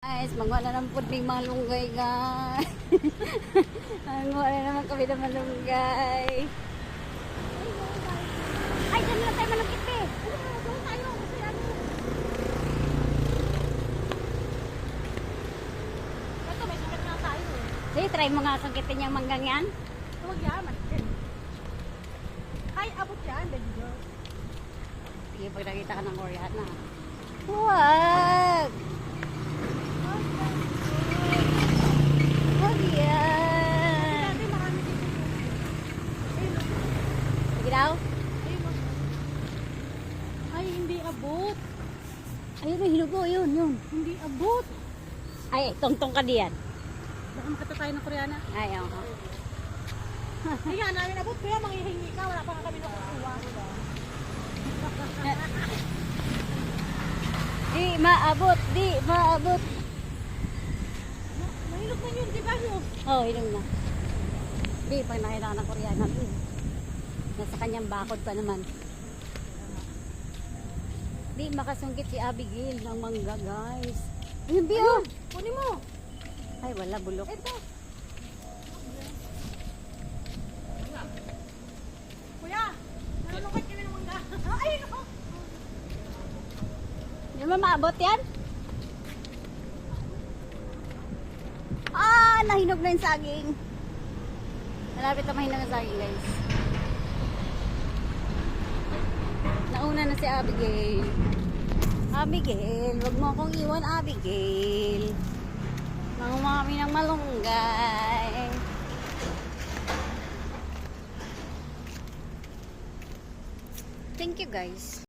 Guys, magawa na ng puding malunggay, guys. Magawa na naman kami ng malunggay. Ay, dyan lang tayo malungkit eh. Doon tayo. Kasi ano. Ito, may sungkit na tayo eh. Sige, try mo nga sungkitin yung manggang yan. Huwag yan, matin. Ay, abot yan, baby girl. Sige, pag nakita ka ng Koreana. Huwag! Huwag yan! Dati marami dito. Ayun, oh. Sige daw. Ayun, oh. Ay, hindi abot. Ayun, hinugo, yun. Hindi abot. Ay, tungtong ka diyan. Baka makita tayo ng Koreana. Ay, oo. Hindi nga namin abot. Kaya manghihingi ka. Wala pa nga kami nakukuha. Di maabot, di maabot. Mahilog na yun, di ba yun? Oh, hinom na. Di, pag nakita ka ng Koreana, di. Nasa kanyang bakod pa naman. Di, makasungkit si Abigail ng mangga, guys. Ayun, Bi, oh. Kunin mo. Ay, wala, bulok. Ito. Kuya, nalulungkot kami ng mangga. Ayun, oh. Di ba maabot yan? Ah, nahinog na yung saging. Malapit na mahinog yung saging, guys. Nauna na si Abigail. Abigail, wag mo akong iwan, Abigail. Manguha kami ng malunggay. Thank you, guys.